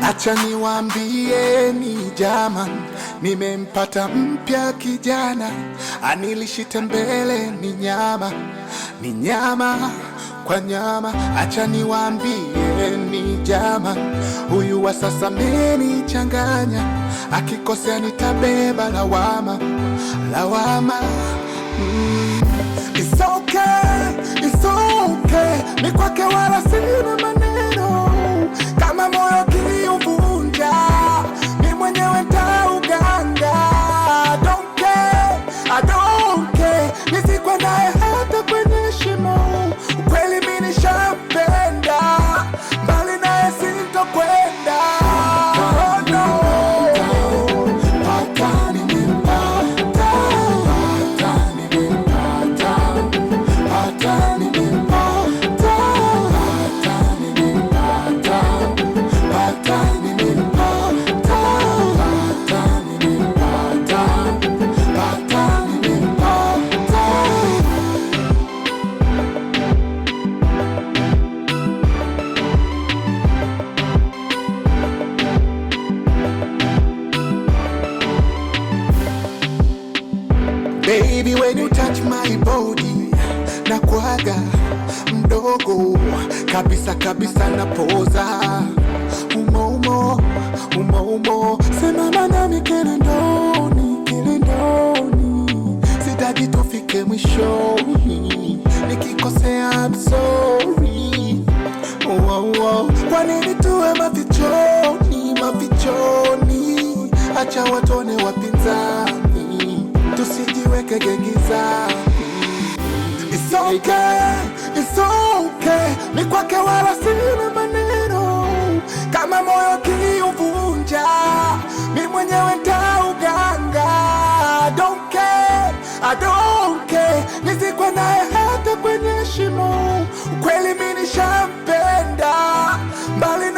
Acha niwaambieni jaman, nimempata mpya kijana, anilishite mbele ni nyama kwa nyama. Acha niwaambieni jaman, huyu wa sasa amenichanganya, akikosea nitabeba lawama. It's okay, it's okay, ni kwake wala sina maneno. Kama moyo kiuvunja, ni mwenyewe nitauganga. I don't care, nisikwe naye hata kwenye shimo. Ukweli mimi nishampenda, mbali naye sintokwenda. Oh no. Baby, when you touch my body, na kuaga mdogo kabisa kabisa, na poza umo sema nami kile ndoni, sitaji tufike mwishoni, nikikosea I'm sorry. Kwa nini tuwe mafichoni, acha watone wapinzani, tusijiweke gizani. It's okay, ni kwake wala sina maneno. Kama moyo kiuvunja, mimi mwenyewe nitauganga. I don't care, nisikwe naye hata kwenye shimo. Ukweli mimi nishampenda, mbali